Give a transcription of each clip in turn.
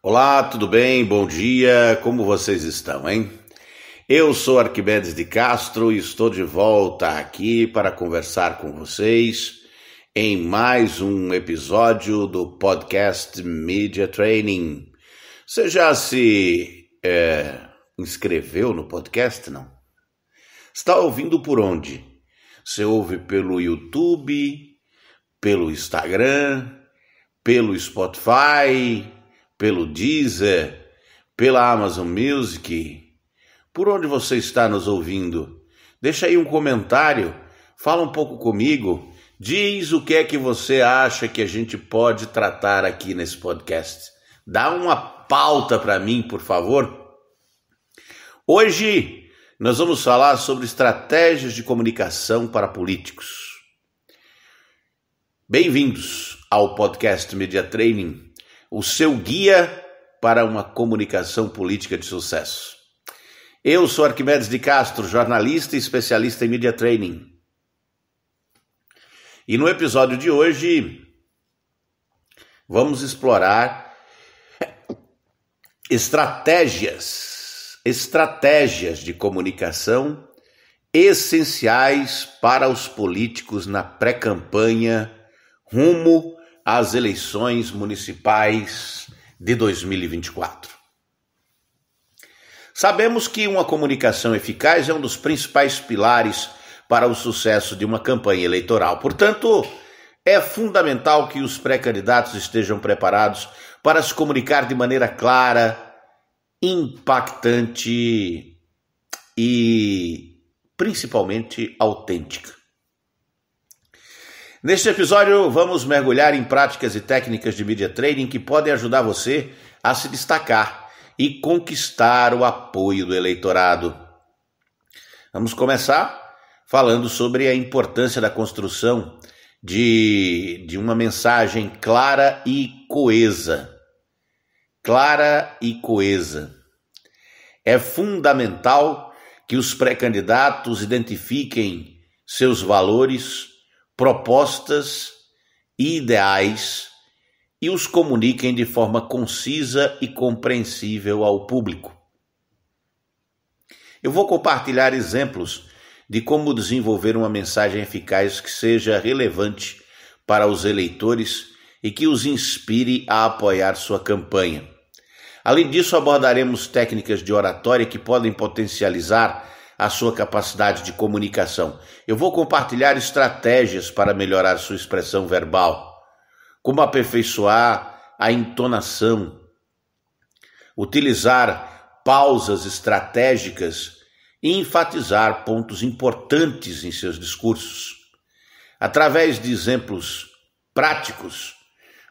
Olá, tudo bem? Bom dia, como vocês estão, hein? Eu sou Arquimedes de Castro e estou de volta aqui para conversar com vocês em mais um episódio do podcast Media Training. Você já se inscreveu no podcast, não? Está ouvindo por onde? Você ouve pelo YouTube, pelo Instagram, pelo Spotify, pelo Deezer, pela Amazon Music? Por onde você está nos ouvindo? Deixa aí um comentário, fala um pouco comigo, diz o que é que você acha que a gente pode tratar aqui nesse podcast. Dá uma pauta para mim, por favor. Hoje nós vamos falar sobre estratégias de comunicação para políticos. Bem-vindos ao podcast Media Training, o seu guia para uma comunicação política de sucesso. Eu sou Arquimedes de Castro, jornalista e especialista em Media Training. E no episódio de hoje, vamos explorar estratégias de comunicação essenciais para os políticos na pré-campanha rumo às eleições municipais de 2024. Sabemos que uma comunicação eficaz é um dos principais pilares para o sucesso de uma campanha eleitoral. Portanto, é fundamental que os pré-candidatos estejam preparados para se comunicar de maneira clara, impactante e principalmente autêntica. Neste episódio, vamos mergulhar em práticas e técnicas de media training que podem ajudar você a se destacar e conquistar o apoio do eleitorado. Vamos começar falando sobre a importância da construção de uma mensagem clara e coesa. Clara e coesa. É fundamental que os pré-candidatos identifiquem seus valores, propostas e ideais e os comuniquem de forma concisa e compreensível ao público. Eu vou compartilhar exemplos de como desenvolver uma mensagem eficaz que seja relevante para os eleitores e que os inspire a apoiar sua campanha. Além disso, abordaremos técnicas de oratória que podem potencializar a sua capacidade de comunicação. Eu vou compartilhar estratégias para melhorar sua expressão verbal, como aperfeiçoar a entonação, utilizar pausas estratégicas e enfatizar pontos importantes em seus discursos. Através de exemplos práticos,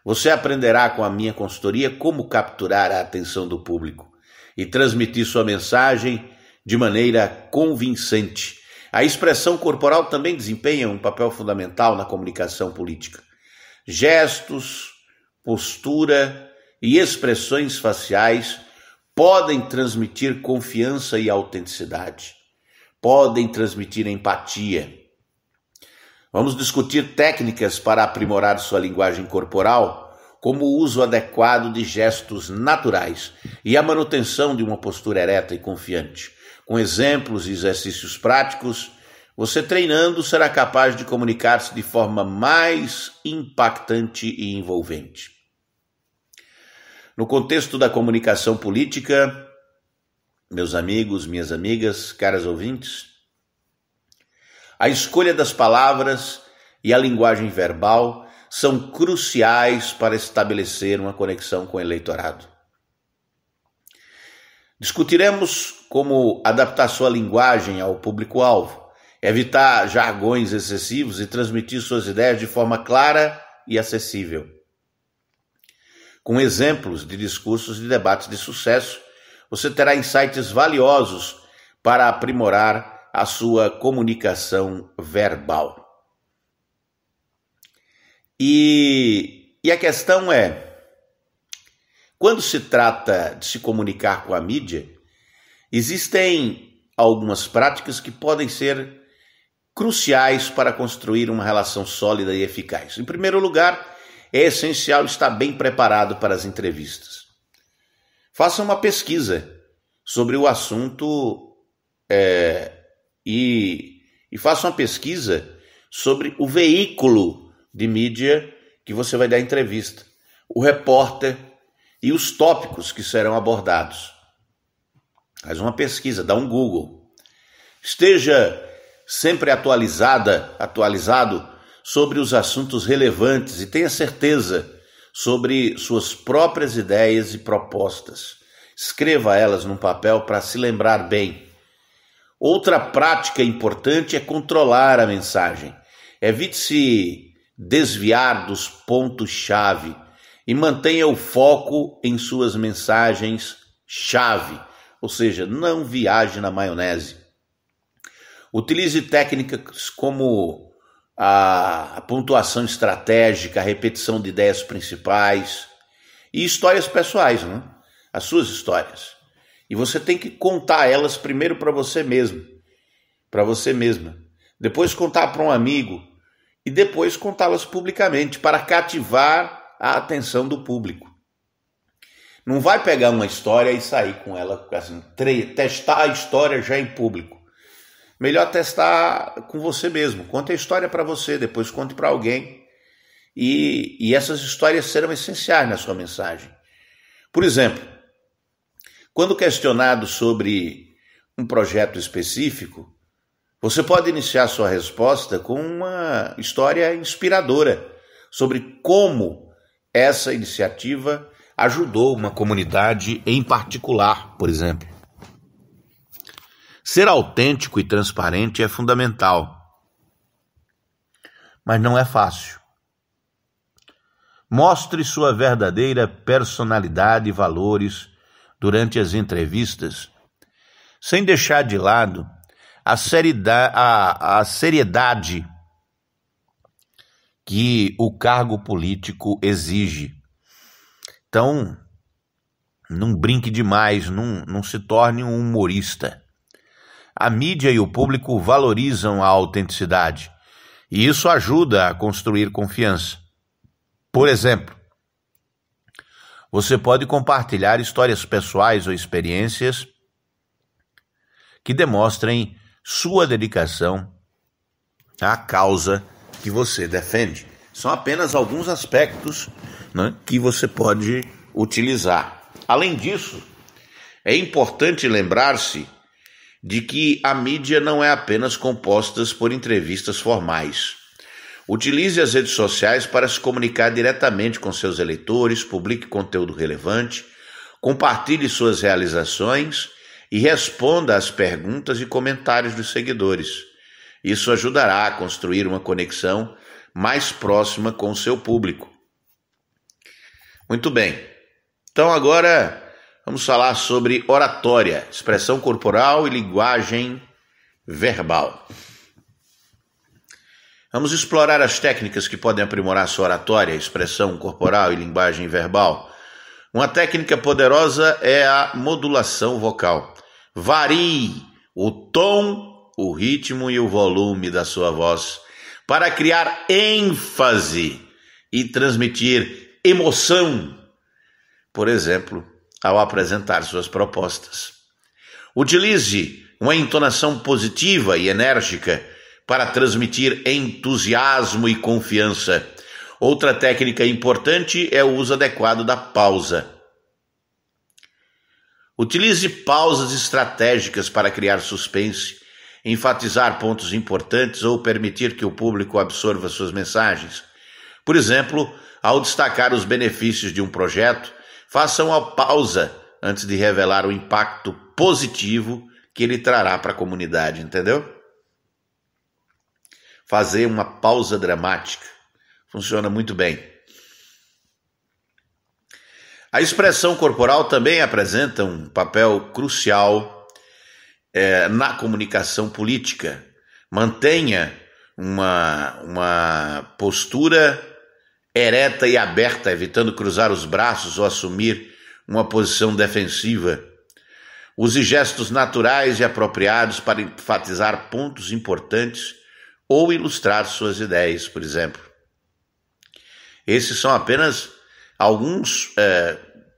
você aprenderá com a minha consultoria como capturar a atenção do público e transmitir sua mensagem de maneira convincente. A expressão corporal também desempenha um papel fundamental na comunicação política. Gestos, postura e expressões faciais podem transmitir confiança e autenticidade. Podem transmitir empatia. Vamos discutir técnicas para aprimorar sua linguagem corporal, como o uso adequado de gestos naturais e a manutenção de uma postura ereta e confiante. Com exemplos e exercícios práticos, você treinando será capaz de comunicar-se de forma mais impactante e envolvente. No contexto da comunicação política, meus amigos, minhas amigas, caras ouvintes, a escolha das palavras e a linguagem verbal são cruciais para estabelecer uma conexão com o eleitorado. Discutiremos como adaptar sua linguagem ao público-alvo, evitar jargões excessivos e transmitir suas ideias de forma clara e acessível. Com exemplos de discursos e debates de sucesso, você terá insights valiosos para aprimorar a sua comunicação verbal. E a questão é, quando se trata de se comunicar com a mídia, existem algumas práticas que podem ser cruciais para construir uma relação sólida e eficaz. Em primeiro lugar, é essencial estar bem preparado para as entrevistas. Faça uma pesquisa sobre o assunto e faça uma pesquisa sobre o veículo de mídia que você vai dar entrevista, o repórter e os tópicos que serão abordados. Faz uma pesquisa, dá um Google. Esteja sempre atualizado sobre os assuntos relevantes e tenha certeza sobre suas próprias ideias e propostas. Escreva elas num papel para se lembrar bem. Outra prática importante é controlar a mensagem. Evite se desviar dos pontos-chave e mantenha o foco em suas mensagens-chave, ou seja, não viaje na maionese. Utilize técnicas como a pontuação estratégica, a repetição de ideias principais e histórias pessoais, né? As suas histórias. E você tem que contar elas primeiro para você mesmo, para você mesma. Depois contar para um amigo e depois contá-las publicamente para cativar a atenção do público. Não vai pegar uma história e sair com ela, assim, testar a história já em público. Melhor testar com você mesmo. Conte a história para você, depois conte para alguém. E essas histórias serão essenciais na sua mensagem. Por exemplo, quando questionado sobre um projeto específico, você pode iniciar sua resposta com uma história inspiradora sobre como essa iniciativa ajudou uma comunidade em particular, por exemplo. Ser autêntico e transparente é fundamental, mas não é fácil. Mostre sua verdadeira personalidade e valores durante as entrevistas, sem deixar de lado a seriedade que o cargo político exige. Então, não brinque demais, não se torne um humorista. A mídia e o público valorizam a autenticidade, e isso ajuda a construir confiança. Por exemplo, você pode compartilhar histórias pessoais ou experiências que demonstrem sua dedicação à causa que você defende. São apenas alguns aspectos, né, que você pode utilizar. Além disso, é importante lembrar-se de que a mídia não é apenas composta por entrevistas formais. Utilize as redes sociais para se comunicar diretamente com seus eleitores, publique conteúdo relevante, compartilhe suas realizações e responda às perguntas e comentários dos seguidores. Isso ajudará a construir uma conexão mais próxima com o seu público. Muito bem. Então agora vamos falar sobre oratória, expressão corporal e linguagem verbal. Vamos explorar as técnicas que podem aprimorar sua oratória, expressão corporal e linguagem verbal. Uma técnica poderosa é a modulação vocal. Varie o tom, o ritmo e o volume da sua voz para criar ênfase e transmitir emoção, por exemplo, ao apresentar suas propostas. Utilize uma entonação positiva e enérgica para transmitir entusiasmo e confiança. Outra técnica importante é o uso adequado da pausa. Utilize pausas estratégicas para criar suspense, enfatizar pontos importantes ou permitir que o público absorva suas mensagens. Por exemplo, ao destacar os benefícios de um projeto, faça uma pausa antes de revelar o impacto positivo que ele trará para a comunidade, entendeu? Fazer uma pausa dramática funciona muito bem. A expressão corporal também apresenta um papel crucial na comunicação política. Mantenha uma postura ereta e aberta, evitando cruzar os braços ou assumir uma posição defensiva. Use gestos naturais e apropriados para enfatizar pontos importantes ou ilustrar suas ideias, por exemplo. Esses são apenas alguns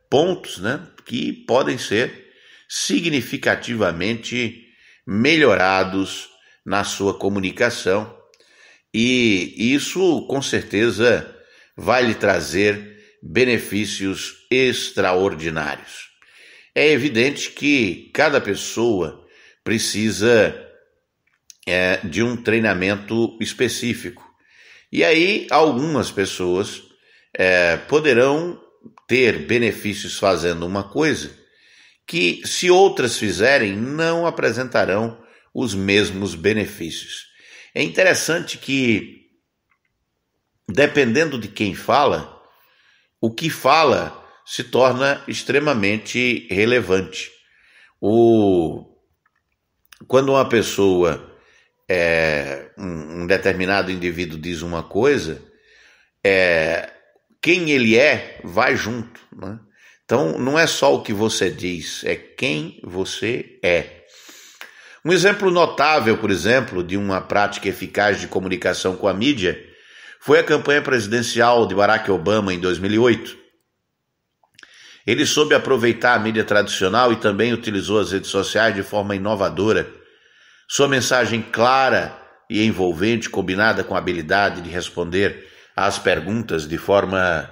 pontos, né, que podem ser significativamente melhorados na sua comunicação, e isso com certeza vai lhe trazer benefícios extraordinários. É evidente que cada pessoa precisa de um treinamento específico, e aí algumas pessoas poderão ter benefícios fazendo uma coisa que, se outras fizerem, não apresentarão os mesmos benefícios. É interessante que, dependendo de quem fala, o que fala se torna extremamente relevante. Quando uma pessoa, um determinado indivíduo diz uma coisa, quem ele vai junto, né? Então, não é só o que você diz, é quem você é. Um exemplo notável, por exemplo, de uma prática eficaz de comunicação com a mídia foi a campanha presidencial de Barack Obama em 2008. Ele soube aproveitar a mídia tradicional e também utilizou as redes sociais de forma inovadora. Sua mensagem clara e envolvente, combinada com a habilidade de responder às perguntas de forma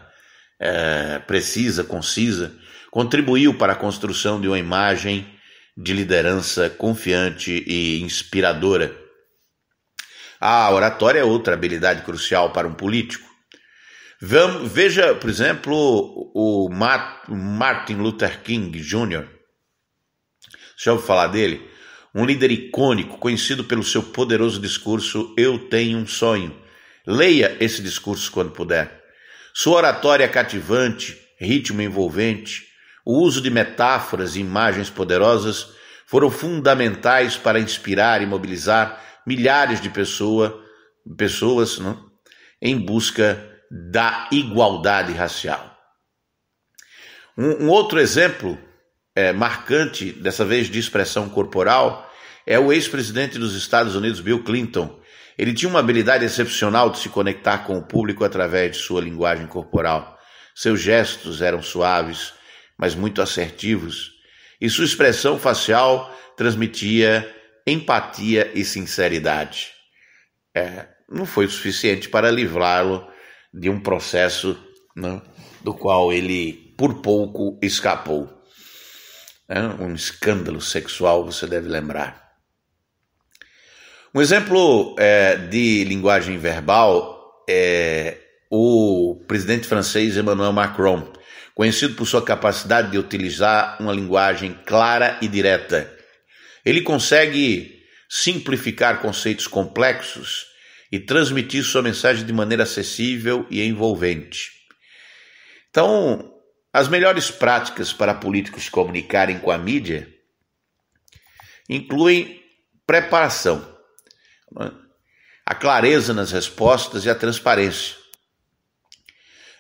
precisa, concisa, contribuiu para a construção de uma imagem de liderança confiante e inspiradora. A oratória é outra habilidade crucial para um político. Veja, por exemplo, o Martin Luther King Jr. Você já ouviu falar dele? Um líder icônico, conhecido pelo seu poderoso discurso "Eu tenho um sonho". Leia esse discurso quando puder. Sua oratória é cativante, ritmo envolvente, o uso de metáforas e imagens poderosas foram fundamentais para inspirar e mobilizar milhares de pessoas, né, em busca da igualdade racial. Um outro exemplo marcante, dessa vez de expressão corporal, é o ex-presidente dos Estados Unidos, Bill Clinton. Ele tinha uma habilidade excepcional de se conectar com o público através de sua linguagem corporal. Seus gestos eram suaves, mas muito assertivos, e sua expressão facial transmitia empatia e sinceridade. Não foi o suficiente para livrá-lo de um processo, né, do qual ele por pouco escapou. Um escândalo sexual, você deve lembrar. Um exemplo de linguagem verbal é o presidente francês Emmanuel Macron, conhecido por sua capacidade de utilizar uma linguagem clara e direta. Ele consegue simplificar conceitos complexos e transmitir sua mensagem de maneira acessível e envolvente. Então, as melhores práticas para políticos se comunicarem com a mídia incluem preparação, a clareza nas respostas e a transparência.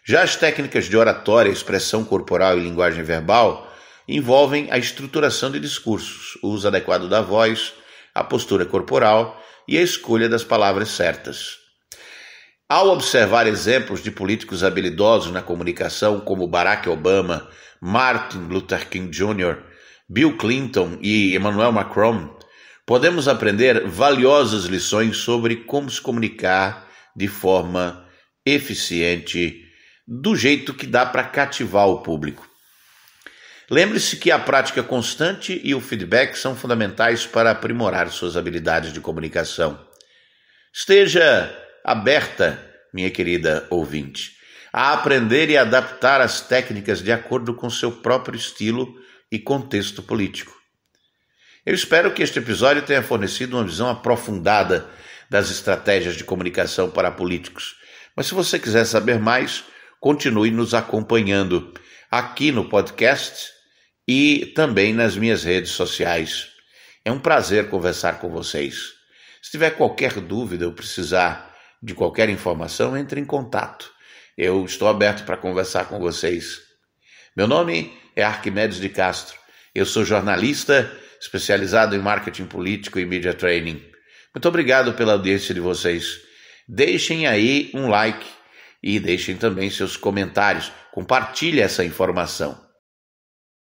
Já as técnicas de oratória, expressão corporal e linguagem verbal envolvem a estruturação de discursos, o uso adequado da voz, a postura corporal e a escolha das palavras certas. Ao observar exemplos de políticos habilidosos na comunicação como Barack Obama, Martin Luther King Jr., Bill Clinton e Emmanuel Macron, podemos aprender valiosas lições sobre como se comunicar de forma eficiente, do jeito que dá para cativar o público. Lembre-se que a prática constante e o feedback são fundamentais para aprimorar suas habilidades de comunicação. Esteja aberta, minha querida ouvinte, a aprender e adaptar as técnicas de acordo com seu próprio estilo e contexto político. Eu espero que este episódio tenha fornecido uma visão aprofundada das estratégias de comunicação para políticos. Mas se você quiser saber mais, continue nos acompanhando aqui no podcast e também nas minhas redes sociais. É um prazer conversar com vocês. Se tiver qualquer dúvida ou precisar de qualquer informação, entre em contato. Eu estou aberto para conversar com vocês. Meu nome é Arquimedes de Castro. Eu sou jornalista especializado em marketing político e media training. Muito obrigado pela audiência de vocês. Deixem aí um like e deixem também seus comentários. Compartilhe essa informação.